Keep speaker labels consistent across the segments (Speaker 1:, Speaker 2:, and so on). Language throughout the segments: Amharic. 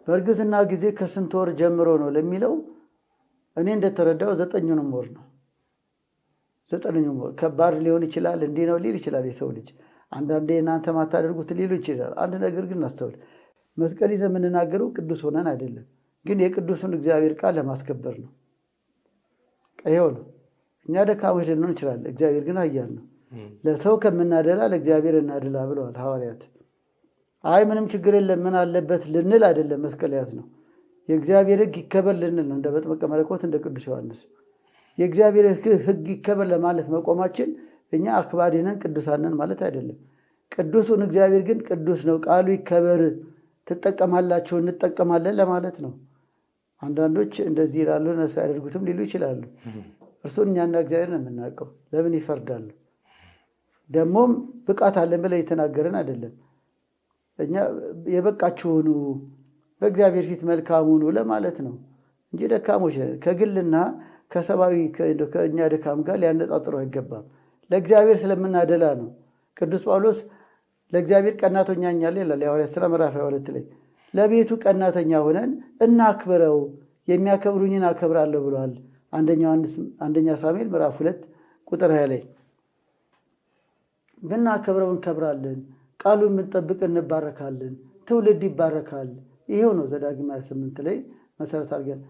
Speaker 1: በእርግዝና ጊዜ ከስንት ወር ጀምሮ ነው ለሚለው እኔ እንደተረዳው 9ኙንም ወር ነው። 9ኙም ወር ከባድ ሊሆን ይችላል፣ እንዲህ ነው ሊል ይችላል የሰው ልጅ። አንዳንዴ እናንተ ማታደርጉት ሊሉ ይችላል። አንድ ነገር ግን አስተውል። መስቀል ይዘን የምንናገረው ቅዱስ ሆነን አይደለም፣ ግን የቅዱሱን እግዚአብሔር ቃል ለማስከበር ነው። ይኸው ነው። እኛ ደካሞች ልንሆን እንችላለን፣ እግዚአብሔር ግን ኃያል ነው። ለሰው ከምናደላ ለእግዚአብሔር እናድላ ብለዋል ሐዋርያት። አይ ምንም ችግር የለም ምን አለበት ልንል አይደለም መስቀል ያዝ ነው። የእግዚአብሔር ሕግ ይከበር ልንል ነው፣ እንደ መጥምቀ መለኮት እንደ ቅዱስ ዮሐንስ። የእግዚአብሔር ሕግ ይከበር ለማለት መቆማችን እኛ አክባሪ ነን ቅዱሳን ነን ማለት አይደለም። ቅዱሱን እግዚአብሔር ግን ቅዱስ ነው፣ ቃሉ ይከበር፣ ትጠቀማላችሁ፣ እንጠቀማለን ለማለት ነው። አንዳንዶች እንደዚህ ይላሉ፣ እነሱ ያደርጉትም ሊሉ ይችላሉ። እርሱን እኛና እግዚአብሔር ነው የምናውቀው። ለምን ይፈርዳሉ? ደግሞም ብቃት አለን ብለን የተናገረን አይደለም። እኛ የበቃችሁ ሁኑ፣ በእግዚአብሔር ፊት መልካም ሁኑ ለማለት ነው እንጂ ደካሞች ነን። ከግልና ከሰብአዊ ከእኛ ድካም ጋር ሊያነጻጽሩ አይገባም። ለእግዚአብሔር ስለምናደላ ነው። ቅዱስ ጳውሎስ ለእግዚአብሔር ቀናተኛ እኛለን ይላል የሐዋርያት ሥራ ምዕራፍ 22 ላይ። ለቤቱ ቀናተኛ ሆነን እናክብረው፣ የሚያከብሩኝን አከብራለሁ ብሏል። አንደኛ ሳሙኤል ምዕራፍ 2 ቁጥር 20 ላይ ብናከብረው እንከብራለን፣ ቃሉን የምንጠብቅ እንባረካለን፣ ትውልድ ይባረካል። ይሄው ነው ዘዳግም 28 ላይ መሰረት አድርገን።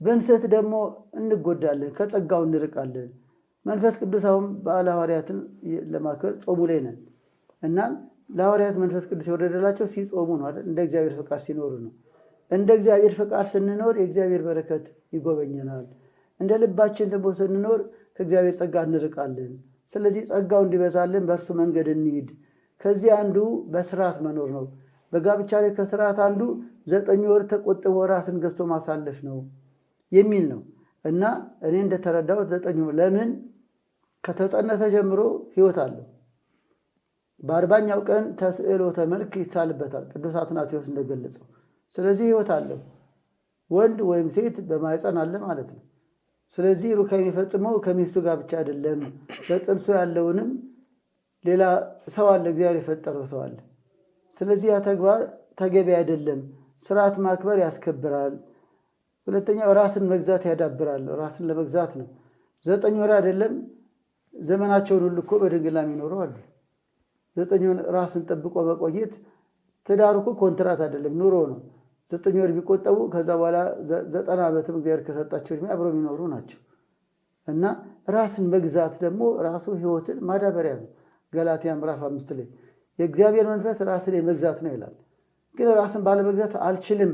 Speaker 1: ብንስት ደግሞ እንጎዳለን፣ ከጸጋው እንርቃለን። መንፈስ ቅዱስ አሁን በዓለ ሐዋርያትን ለማክበር ጾሙ ላይ ነን እና ለሐዋርያት መንፈስ ቅዱስ የወረደላቸው ሲጾሙ ነው አይደል? እንደ እግዚአብሔር ፈቃድ ሲኖሩ ነው። እንደ እግዚአብሔር ፈቃድ ስንኖር የእግዚአብሔር በረከት ይጎበኘናል። እንደ ልባችን ደግሞ ስንኖር ከእግዚአብሔር ጸጋ እንርቃለን። ስለዚህ ጸጋው እንዲበዛልን በእርሱ መንገድ እንሂድ። ከዚህ አንዱ በስርዓት መኖር ነው። በጋብቻ ላይ ከስርዓት አንዱ 9 ወር ተቆጥቦ ራስን ገዝቶ ማሳለፍ ነው የሚል ነው እና እኔ እንደተረዳሁት 9 ለምን ከተጸነሰ ጀምሮ ህይወት አለው። በ40ኛው ቀን ተስዕሎተ መልክ ይሳልበታል ቅዱስ አትናቴዎስ እንደገለጸው። ስለዚህ ህይወት አለው። ወንድ ወይም ሴት በማህፀን አለ ማለት ነው። ስለዚህ ሩካቤ የሚፈጽመው ከሚስቱ ጋር ብቻ አይደለም፣ በጽንሱ ያለውንም ሌላ ሰው አለ፣ እግዚአብሔር የፈጠረው ሰው አለ። ስለዚህ ያ ተግባር ተገቢ አይደለም። ስርዓት ማክበር ያስከብራል። ሁለተኛው ራስን መግዛት ያዳብራል። ራስን ለመግዛት ነው። 9 ወር አይደለም ዘመናቸውን ሁሉ እኮ በድንግልና የሚኖሩ አሉ። 9 ወር ራስን ጠብቆ መቆየት ትዳር እኮ ኮንትራት አይደለም፣ ኑሮ ነው። 9 ወር ቢቆጠቡ ከዛ በኋላ 90 ዓመትም እግዚአብሔር ከሰጣቸው እድሜ አብረው የሚኖሩ ናቸው እና ራስን መግዛት ደግሞ ራሱ ህይወትን ማዳበሪያ ነው። ገላትያ ምዕራፍ 5 ላይ የእግዚአብሔር መንፈስ ራስን የመግዛት ነው ይላል። ግን ራስን ባለመግዛት አልችልም